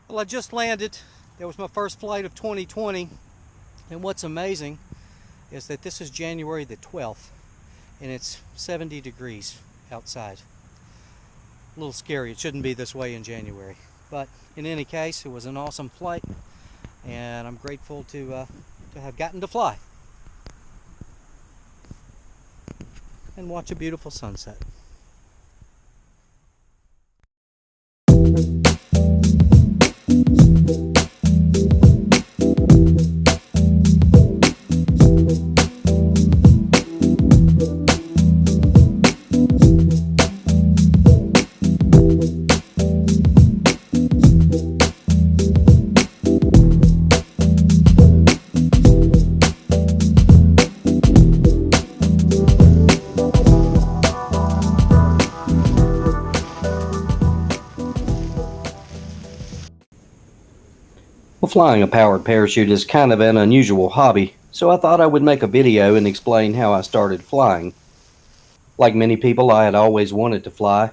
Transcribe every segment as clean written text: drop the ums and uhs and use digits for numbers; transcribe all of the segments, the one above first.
Well, I just landed. That was my first flight of 2020. And what's amazing is that this is January the 12th and it's 70 degrees outside. A little scary. It shouldn't be this way in January. But in any case, it was an awesome flight and I'm grateful to have gotten to fly and watch a beautiful sunset. Well, flying a powered parachute is kind of an unusual hobby, so I thought I would make a video and explain how I started flying. Like many people, I had always wanted to fly. I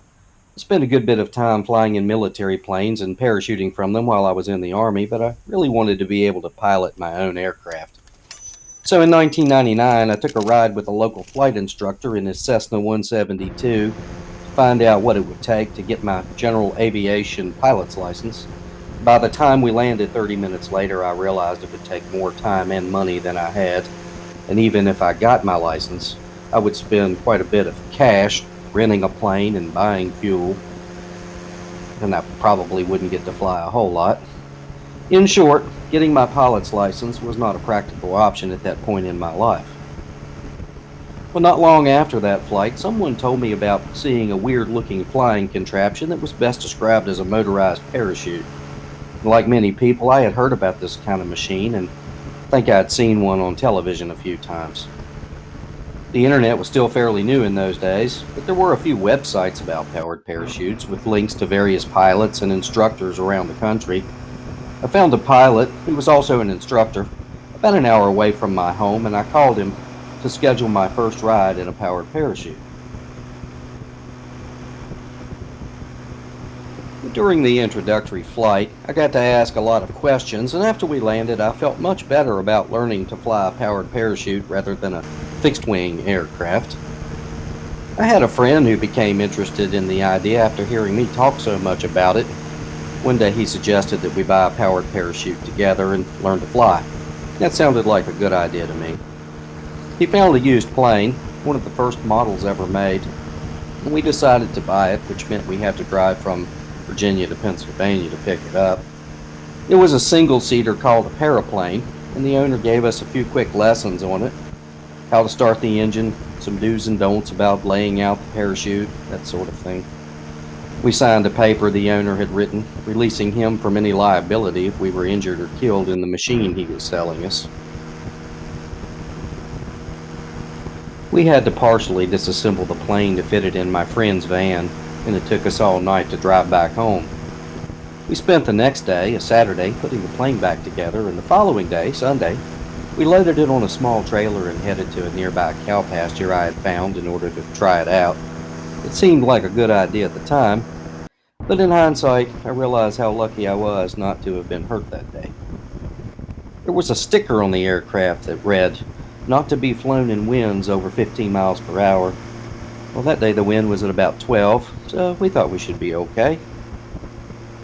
spent a good bit of time flying in military planes and parachuting from them while I was in the Army, but I really wanted to be able to pilot my own aircraft. So in 1999, I took a ride with a local flight instructor in his Cessna 172 to find out what it would take to get my general aviation pilot's license. By the time we landed 30 minutes later, I realized it would take more time and money than I had, and even if I got my license, I would spend quite a bit of cash renting a plane and buying fuel, and I probably wouldn't get to fly a whole lot. In short, getting my pilot's license was not a practical option at that point in my life. Well, not long after that flight, someone told me about seeing a weird-looking flying contraption that was best described as a motorized parachute. Like many people, I had heard about this kind of machine and think I had seen one on television a few times. The internet was still fairly new in those days, but there were a few websites about powered parachutes with links to various pilots and instructors around the country. I found a pilot who was also an instructor about an hour away from my home, and I called him to schedule my first ride in a powered parachute. During the introductory flight, I got to ask a lot of questions, and after we landed, I felt much better about learning to fly a powered parachute rather than a fixed-wing aircraft. I had a friend who became interested in the idea after hearing me talk so much about it. One day he suggested that we buy a powered parachute together and learn to fly. That sounded like a good idea to me. He found a used plane, one of the first models ever made, and we decided to buy it, which meant we had to drive from Virginia to Pennsylvania to pick it up. It was a single-seater called a paraplane, and the owner gave us a few quick lessons on it, how to start the engine, some do's and don'ts about laying out the parachute, that sort of thing. We signed a paper the owner had written, releasing him from any liability if we were injured or killed in the machine he was selling us. We had to partially disassemble the plane to fit it in my friend's van, and it took us all night to drive back home. We spent the next day, a Saturday, putting the plane back together, and the following day, Sunday, we loaded it on a small trailer and headed to a nearby cow pasture I had found in order to try it out. It seemed like a good idea at the time, but in hindsight, I realized how lucky I was not to have been hurt that day. There was a sticker on the aircraft that read, "Not to be flown in winds over 15 miles per hour." Well, that day the wind was at about 12, so we thought we should be okay.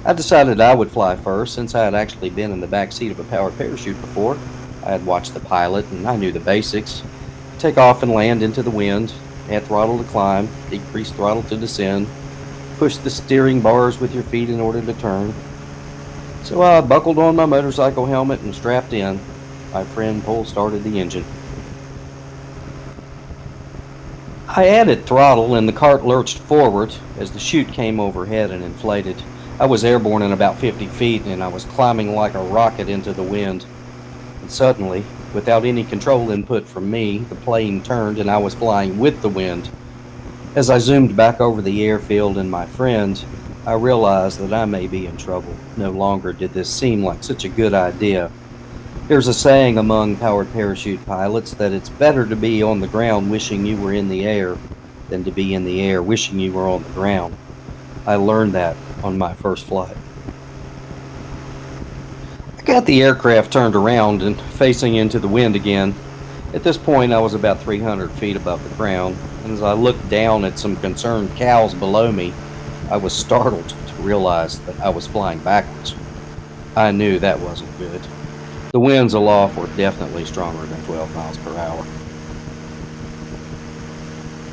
I decided I would fly first since I had actually been in the back seat of a powered parachute before. I had watched the pilot and I knew the basics. Take off and land into the wind, add throttle to climb, decrease throttle to descend, push the steering bars with your feet in order to turn. So I buckled on my motorcycle helmet and strapped in. My friend started the engine. I added throttle and the cart lurched forward as the chute came overhead and inflated. I was airborne in about 50 feet and I was climbing like a rocket into the wind. And suddenly, without any control input from me, the plane turned and I was flying with the wind. As I zoomed back over the airfield and my friend, I realized that I may be in trouble. No longer did this seem like such a good idea. There's a saying among powered parachute pilots that it's better to be on the ground wishing you were in the air than to be in the air wishing you were on the ground. I learned that on my first flight. I got the aircraft turned around and facing into the wind again. At this point, I was about 300 feet above the ground, and as I looked down at some concerned cows below me, I was startled to realize that I was flying backwards. I knew that wasn't good. The winds aloft were definitely stronger than 12 miles per hour.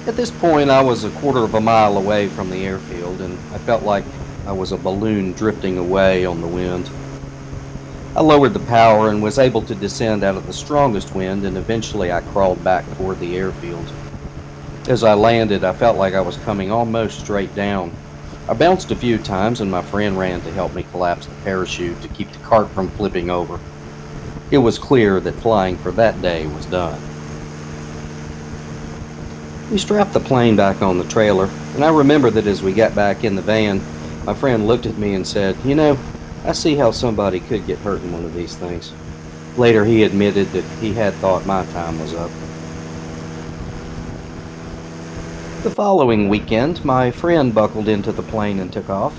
At this point, I was a quarter of a mile away from the airfield, and I felt like I was a balloon drifting away on the wind. I lowered the power and was able to descend out of the strongest wind, and eventually I crawled back toward the airfield. As I landed, I felt like I was coming almost straight down. I bounced a few times, and my friend ran to help me collapse the parachute to keep the cart from flipping over. It was clear that flying for that day was done. We strapped the plane back on the trailer, and I remember that as we got back in the van, my friend looked at me and said, I see how somebody could get hurt in one of these things." Later, he admitted that he had thought my time was up. The following weekend, my friend buckled into the plane and took off.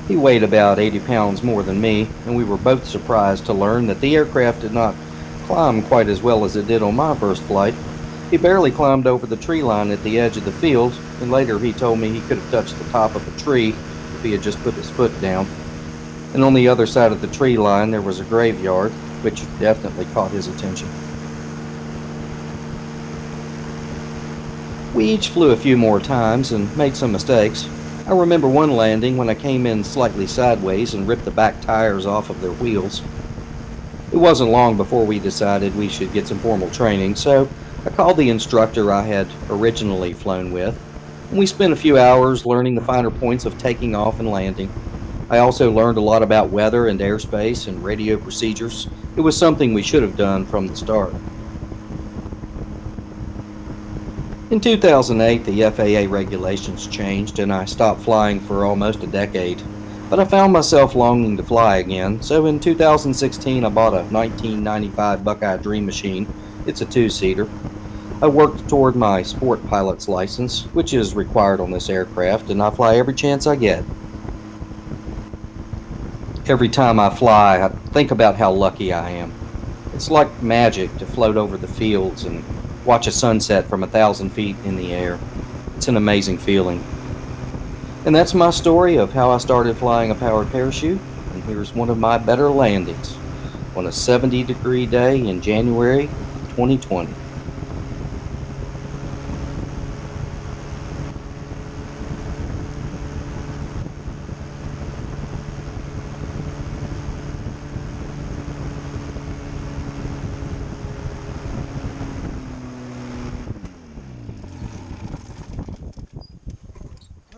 He weighed about 80 pounds more than me, and we were both surprised to learn that the aircraft did not climb quite as well as it did on my first flight. He barely climbed over the tree line at the edge of the field, and later he told me he could have touched the top of a tree if he had just put his foot down. And on the other side of the tree line there was a graveyard, which definitely caught his attention. We each flew a few more times and made some mistakes. I remember one landing when I came in slightly sideways and ripped the back tires off of their wheels. It wasn't long before we decided we should get some formal training, so I called the instructor I had originally flown with, and we spent a few hours learning the finer points of taking off and landing. I also learned a lot about weather and airspace and radio procedures. It was something we should have done from the start. In 2008, the FAA regulations changed and I stopped flying for almost a decade. But I found myself longing to fly again, so in 2016 I bought a 1995 Buckeye Dream Machine. It's a two-seater. I worked toward my sport pilot's license, which is required on this aircraft, and I fly every chance I get. Every time I fly, I think about how lucky I am. It's like magic to float over the fields and watch a sunset from 1,000 feet in the air. It's an amazing feeling. And that's my story of how I started flying a powered parachute, and here's one of my better landings on a 70-degree day in January 2020.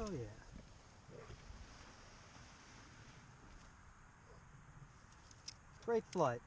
Oh yeah. Great flight.